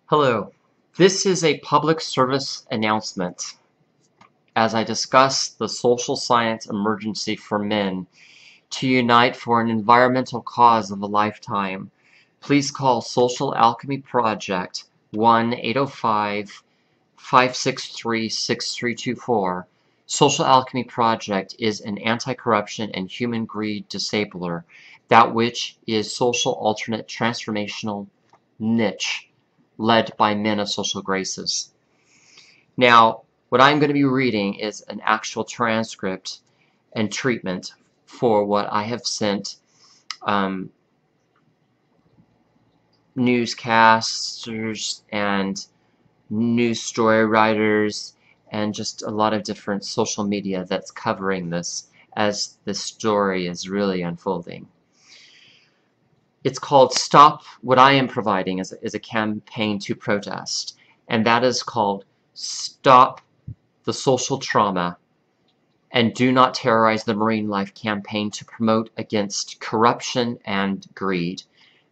Hello, this is a public service announcement as I discuss the social science emergency for men to unite for an environmental cause of a lifetime. Please call Social Alchemy Project 1-805-563-6324. Social Alchemy Project is an anti-corruption and human greed disabler, that which is social alternate transformational niche led by men of social graces. Now, what I'm going to be reading is an actual transcript and treatment for what I have sent newscasters and news story writers and just a lot of different social media that's covering this as the story is really unfolding. It's called Stop. What I am providing is a campaign to protest, and that is called Stop the Social Trauma and Do Not Terrorize the Marine Life campaign to promote against corruption and greed.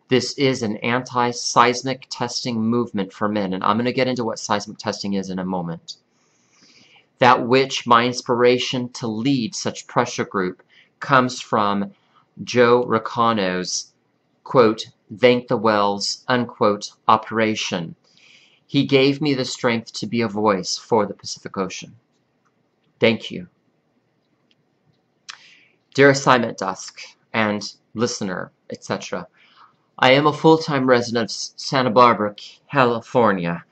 This is an anti-seismic testing movement for men, and I'm going to get into what seismic testing is in a moment. That which my inspiration to lead such pressure group comes from Joe Ricano's quote, "Thank the Wells," unquote, operation. He gave me the strength to be a voice for the Pacific Ocean. Thank you. Dear assignment desk and listener, etc. I am a full-time resident of Santa Barbara, California,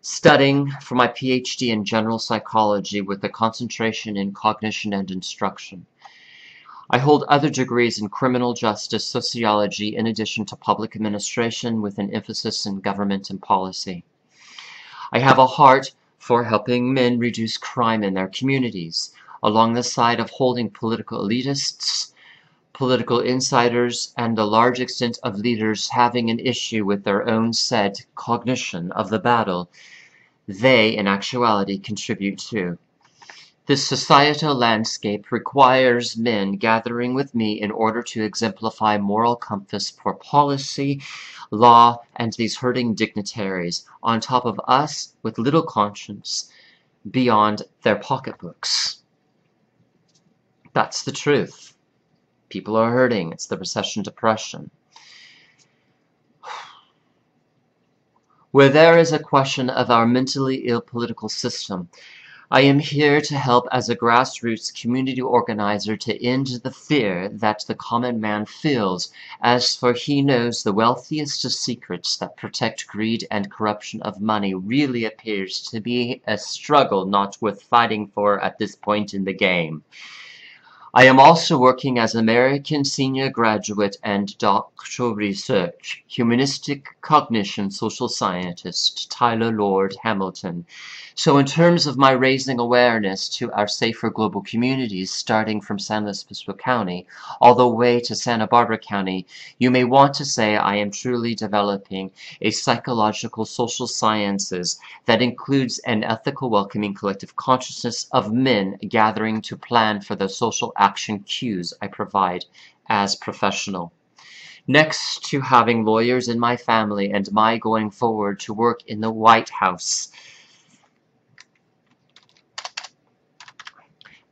studying for my PhD in general psychology with a concentration in cognition and instruction. I hold other degrees in criminal justice sociology in addition to public administration with an emphasis in government and policy. I have a heart for helping men reduce crime in their communities, along the side of holding political elitists, political insiders, and a large extent of leaders having an issue with their own said cognition of the battle they, in actuality, contribute to. This societal landscape requires men gathering with me in order to exemplify moral compass for policy, law, and these hurting dignitaries, on top of us with little conscience beyond their pocketbooks. That's the truth. People are hurting. It's the recession depression. Where there is a question of our mentally ill political system, I am here to help as a grassroots community organizer to end the fear that the common man feels, as for he knows the wealthiest of secrets that protect greed and corruption of money really appears to be a struggle not worth fighting for at this point in the game. I am also working as American senior graduate and doctoral research, humanistic cognition social scientist, Tyler Lord Hamilton. So in terms of my raising awareness to our safer global communities, starting from San Luis Obispo County all the way to Santa Barbara County, you may want to say I am truly developing a psychological social sciences that includes an ethical welcoming collective consciousness of men gathering to plan for the social action cues I provide as professional. Next to having lawyers in my family and my going forward to work in the White House.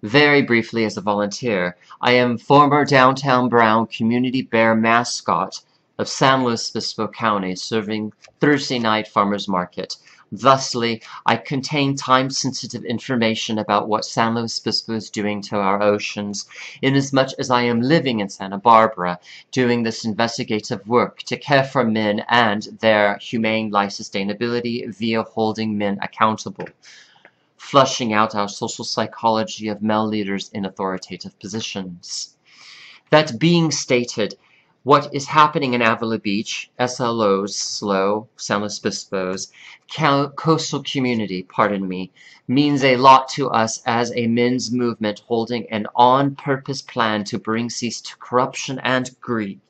Very briefly as a volunteer, I am former Downtown Brown Community Bear mascot of San Luis Obispo County, serving Thursday night farmers market. Thusly, I contain time-sensitive information about what San Luis Obispo is doing to our oceans, inasmuch as I am living in Santa Barbara, doing this investigative work to care for men and their humane life sustainability via holding men accountable, flushing out our social psychology of male leaders in authoritative positions. That being stated, what is happening in Avila Beach, SLO's, SLO, San Luis Obispo's, coastal community, pardon me, means a lot to us as a men's movement holding an on-purpose plan to bring cease to corruption and greed.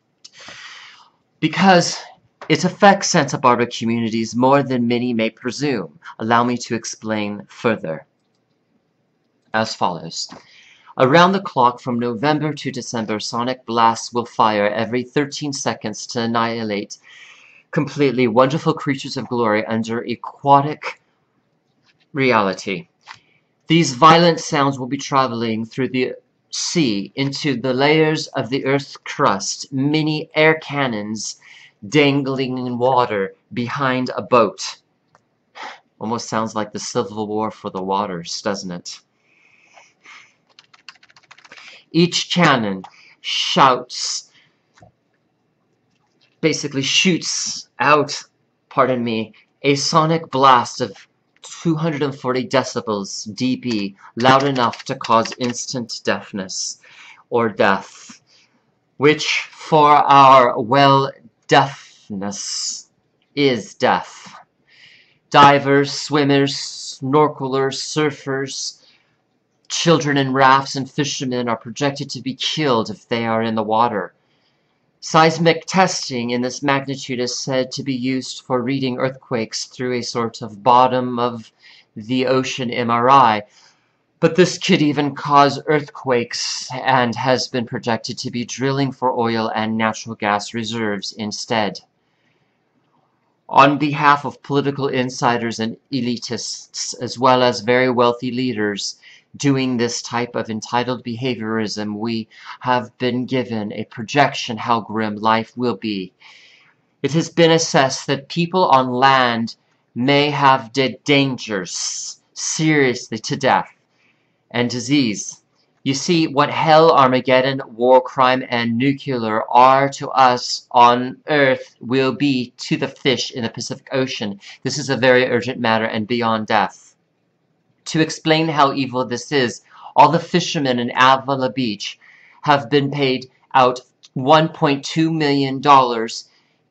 Because it affects Santa Barbara communities more than many may presume. Allow me to explain further. As follows. Around the clock from November to December, sonic blasts will fire every 13 seconds to annihilate completely wonderful creatures of glory under aquatic reality. These violent sounds will be traveling through the sea into the layers of the Earth's crust, mini air cannons dangling in water behind a boat. Almost sounds like the Civil War for the waters, doesn't it? Each cannon basically shoots out, a sonic blast of 240 decibels dB, loud enough to cause instant deafness or death, which for our deafness is death. Divers, swimmers, snorkelers, surfers, children in rafts, and fishermen are projected to be killed if they are in the water. Seismic testing in this magnitude is said to be used for reading earthquakes through a sort of bottom of the ocean MRI, but this could even cause earthquakes and has been projected to be drilling for oil and natural gas reserves instead. On behalf of political insiders and elitists, as well as very wealthy leaders doing this type of entitled behaviorism, we have been given a projection how grim life will be. It has been assessed that people on land may have dangers seriously to death and disease. You see, what hell, Armageddon, war, crime, and nuclear are to us on Earth will be to the fish in the Pacific Ocean. This is a very urgent matter and beyond death. To explain how evil this is, all the fishermen in Avila Beach have been paid out $1.2 million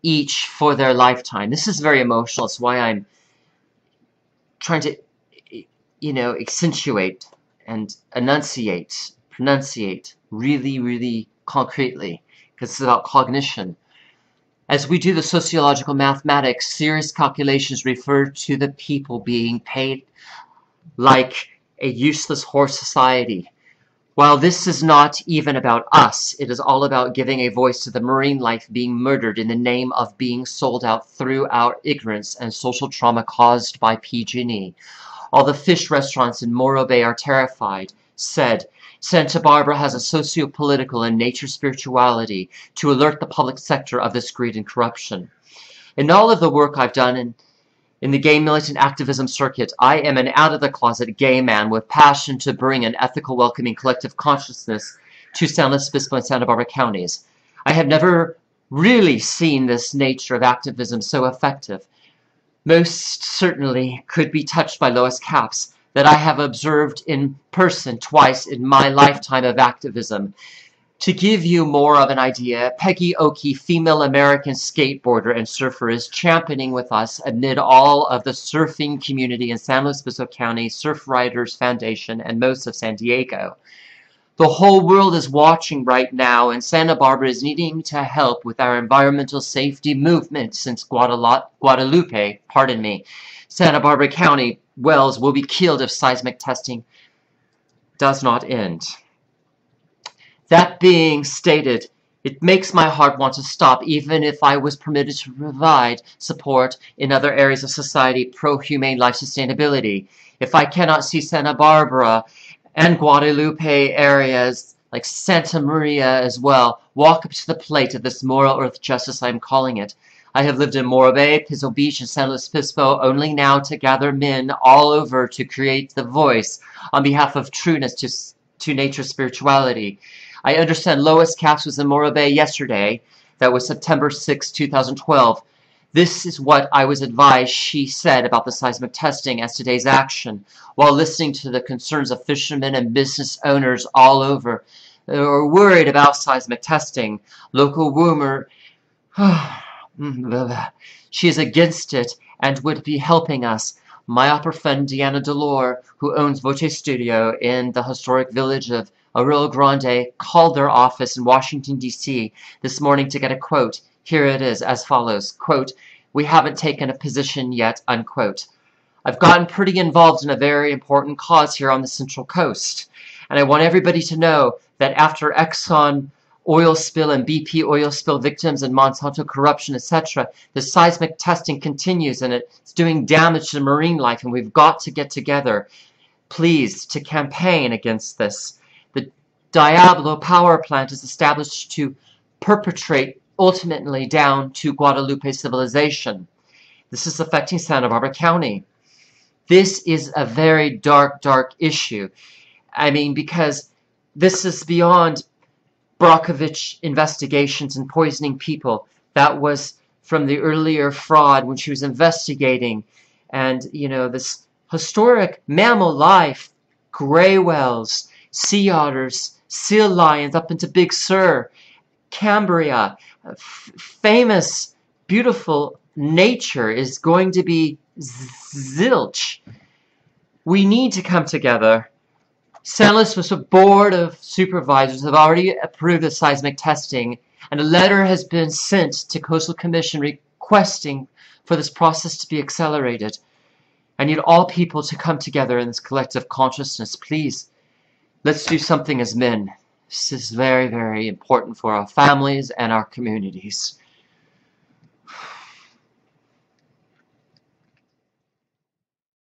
each for their lifetime. This is very emotional. It's why I'm trying to, accentuate and pronunciate really, really concretely, because it's about cognition. As we do the sociological mathematics, serious calculations refer to the people being paid like a useless horse society. While this is not even about us, it is all about giving a voice to the marine life being murdered in the name of being sold out through our ignorance and social trauma caused by PG&E. All the fish restaurants in Morro Bay are terrified, said Santa Barbara has a socio-political and nature spirituality to alert the public sector of this greed and corruption. In all of the work I've done in the gay militant activism circuit, I am an out-of-the-closet gay man with passion to bring an ethical, welcoming, collective consciousness to San Luis Obispo and Santa Barbara counties. I have never really seen this nature of activism so effective. Most certainly could be touched by Lois Capps that I have observed in person twice in my lifetime of activism. To give you more of an idea, Peggy, female American skateboarder and surfer, is championing with us amid all of the surfing community in San Luis Obispo County, Surfriders Foundation, and most of San Diego. The whole world is watching right now, and Santa Barbara is needing to help with our environmental safety movement since Guadalupe, Santa Barbara County wells will be killed if seismic testing does not end. That being stated, it makes my heart want to stop, even if I was permitted to provide support in other areas of society, pro-humane life sustainability. If I cannot see Santa Barbara and Guadalupe areas like Santa Maria as well walk up to the plate of this moral earth justice I'm calling it. I have lived in Morro Bay, Pismo Beach, and San Luis Obispo only now to gather men all over to create the voice on behalf of trueness to nature's spirituality. I understand Lois Capps was in Morro Bay yesterday. That was September 6, 2012. This is what I was advised she said about the seismic testing as today's action, while listening to the concerns of fishermen and business owners all over who are worried about seismic testing. Local rumor, she is against it and would be helping us. My opera friend Deanna Delore, who owns Voce Studio in the historic village of Arroyo Grande, called their office in Washington, D.C. this morning to get a quote. Here it is, as follows, quote, "We haven't taken a position yet," unquote. I've gotten pretty involved in a very important cause here on the Central Coast, and I want everybody to know that after Exxon oil spill and BP oil spill victims and Monsanto corruption, etc. The seismic testing continues and it's doing damage to marine life, and we've got to get together, please, to campaign against this. The Diablo power plant is established to perpetrate ultimately down to Guadalupe civilization. This is affecting Santa Barbara County. This is a very dark, dark issue. I mean, because this is beyond Brockovich investigations and poisoning people. That was from the earlier fraud when she was investigating. And, you know, this historic mammal life, gray whales, sea otters, sea lions up into Big Sur, Cambria, famous, beautiful nature is going to be zilch. We need to come together. San Luis Obispo Board of Supervisors have already approved the seismic testing, and a letter has been sent to Coastal Commission requesting for this process to be accelerated. I need all people to come together in this collective consciousness. Please, let's do something as men. This is very, very important for our families and our communities.